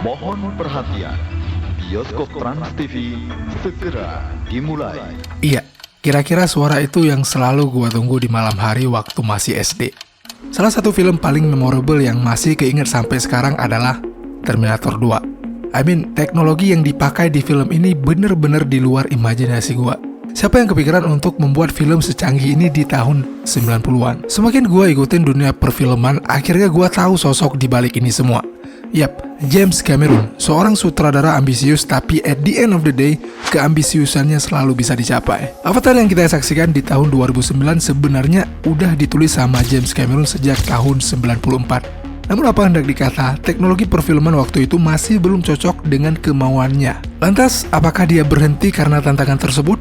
Mohon perhatian, bioskop Trans TV segera dimulai. Iya, kira-kira suara itu yang selalu gua tunggu di malam hari waktu masih SD. Salah satu film paling memorable yang masih keinget sampai sekarang adalah Terminator 2. Teknologi yang dipakai di film ini bener-bener di luar imajinasi gua. Siapa yang kepikiran untuk membuat film secanggih ini di tahun 90-an? Semakin gua ikutin dunia perfilman, akhirnya gua tahu sosok di balik ini semua. Yap, James Cameron, seorang sutradara ambisius tapi at the end of the day, keambisiusannya selalu bisa dicapai. Avatar yang kita saksikan di tahun 2009 sebenarnya udah ditulis sama James Cameron sejak tahun 94. Namun apa hendak dikata, teknologi perfilman waktu itu masih belum cocok dengan kemauannya. Lantas, apakah dia berhenti karena tantangan tersebut?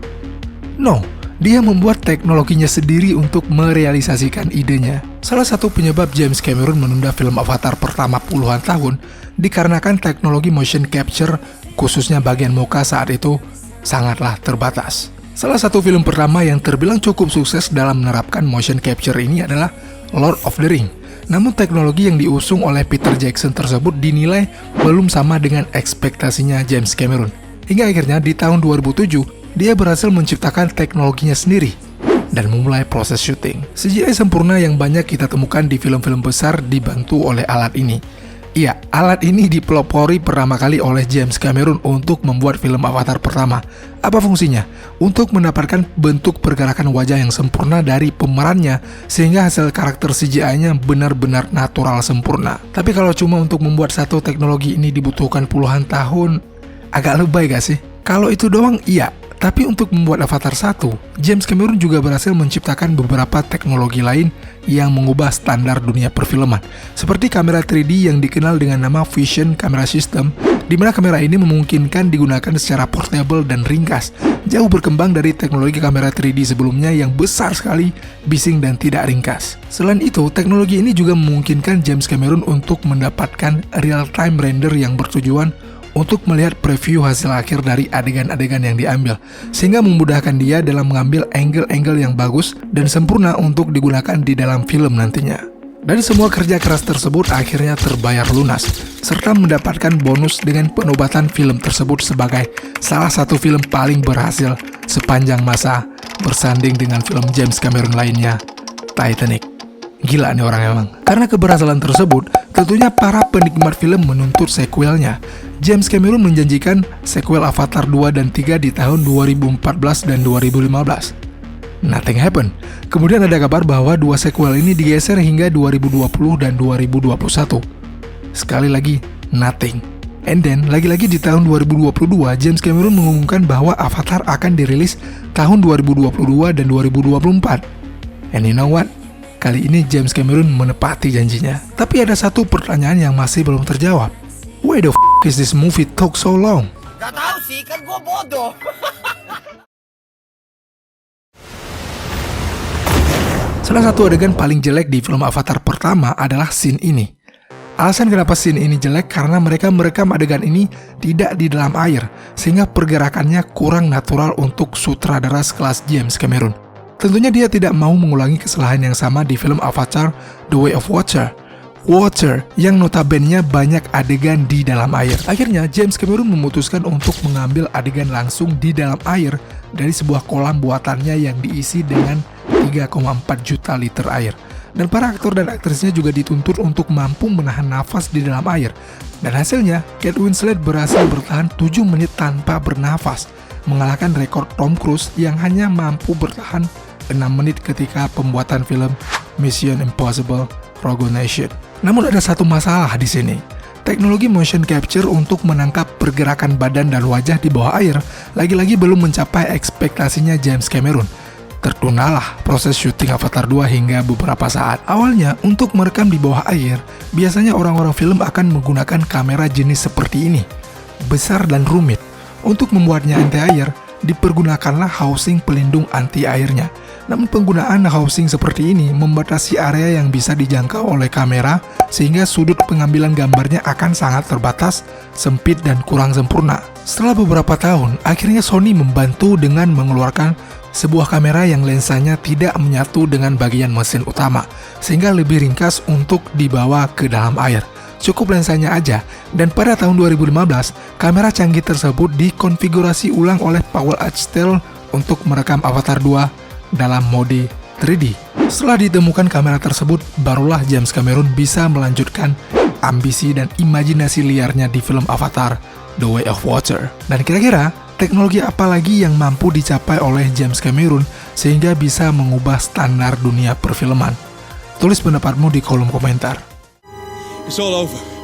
No, dia membuat teknologinya sendiri untuk merealisasikan idenya. Salah satu penyebab James Cameron menunda film Avatar pertama puluhan tahun dikarenakan teknologi motion capture, khususnya bagian muka saat itu, sangatlah terbatas. Salah satu film pertama yang terbilang cukup sukses dalam menerapkan motion capture ini adalah Lord of the Ring. Namun teknologi yang diusung oleh Peter Jackson tersebut dinilai belum sama dengan ekspektasinya James Cameron. Hingga akhirnya di tahun 2007, dia berhasil menciptakan teknologinya sendiri dan memulai proses syuting. CGI sempurna yang banyak kita temukan di film-film besar dibantu oleh alat ini. Iya, alat ini dipelopori pertama kali oleh James Cameron untuk membuat film Avatar pertama. Apa fungsinya? Untuk mendapatkan bentuk pergerakan wajah yang sempurna dari pemerannya, sehingga hasil karakter CGI-nya benar-benar natural sempurna. Tapi kalau cuma untuk membuat satu teknologi ini dibutuhkan puluhan tahun, agak lebay gak sih? Kalau itu doang, iya. Tapi untuk membuat Avatar 1, James Cameron juga berhasil menciptakan beberapa teknologi lain yang mengubah standar dunia perfilman. Seperti kamera 3D yang dikenal dengan nama Vision Camera System, di mana kamera ini memungkinkan digunakan secara portable dan ringkas, jauh berkembang dari teknologi kamera 3D sebelumnya yang besar sekali, bising dan tidak ringkas. Selain itu, teknologi ini juga memungkinkan James Cameron untuk mendapatkan real-time render yang bertujuan untuk melihat preview hasil akhir dari adegan-adegan yang diambil, sehingga memudahkan dia dalam mengambil angle-angle yang bagus dan sempurna untuk digunakan di dalam film nantinya. Dari semua kerja keras tersebut akhirnya terbayar lunas, serta mendapatkan bonus dengan penobatan film tersebut sebagai salah satu film paling berhasil sepanjang masa, bersanding dengan film James Cameron lainnya, Titanic. Gila nih orang emang. Karena keberhasilan tersebut, tentunya para penikmat film menuntut sequelnya. James Cameron menjanjikan sequel Avatar 2 dan 3 di tahun 2014 dan 2015. Nothing happened. Kemudian ada kabar bahwa dua sequel ini digeser hingga 2020 dan 2021. Sekali lagi, nothing. And then, lagi-lagi di tahun 2022, James Cameron mengumumkan bahwa Avatar akan dirilis tahun 2022 dan 2024. And you know what? Kali ini James Cameron menepati janjinya. Tapi ada satu pertanyaan yang masih belum terjawab. Why the is this movie took so long? Gak tau sih, kan gue bodoh. Salah satu adegan paling jelek di film Avatar pertama adalah scene ini. Alasan kenapa scene ini jelek karena mereka merekam adegan ini tidak di dalam air, sehingga pergerakannya kurang natural untuk sutradara sekelas James Cameron. Tentunya dia tidak mau mengulangi kesalahan yang sama di film Avatar The Way of Water yang notabene banyak adegan di dalam air. Akhirnya James Cameron memutuskan untuk mengambil adegan langsung di dalam air dari sebuah kolam buatannya yang diisi dengan 3,4 juta liter air. Dan para aktor dan aktrisnya juga dituntut untuk mampu menahan nafas di dalam air. Dan hasilnya, Kate Winslet berhasil bertahan 7 menit tanpa bernafas, mengalahkan rekor Tom Cruise yang hanya mampu bertahan 6 menit ketika pembuatan film Mission Impossible Rogue Nation. Namun ada satu masalah di sini. Teknologi motion capture untuk menangkap pergerakan badan dan wajah di bawah air lagi-lagi belum mencapai ekspektasinya James Cameron. Tertundalah proses syuting Avatar 2 hingga beberapa saat. Awalnya, untuk merekam di bawah air, biasanya orang-orang film akan menggunakan kamera jenis seperti ini, besar dan rumit. Untuk membuatnya anti air, dipergunakanlah housing pelindung anti airnya. Namun penggunaan housing seperti ini membatasi area yang bisa dijangkau oleh kamera, sehingga sudut pengambilan gambarnya akan sangat terbatas, sempit dan kurang sempurna. Setelah beberapa tahun, akhirnya Sony membantu dengan mengeluarkan sebuah kamera yang lensanya tidak menyatu dengan bagian mesin utama, sehingga lebih ringkas untuk dibawa ke dalam air. cukup lensanya aja, dan pada tahun 2015, kamera canggih tersebut dikonfigurasi ulang oleh Powell Achtel untuk merekam Avatar 2 dalam mode 3D. Setelah ditemukan kamera tersebut, barulah James Cameron bisa melanjutkan ambisi dan imajinasi liarnya di film Avatar The Way of Water. Dan kira-kira, teknologi apa lagi yang mampu dicapai oleh James Cameron sehingga bisa mengubah standar dunia perfilman? Tulis pendapatmu di kolom komentar. It's all over.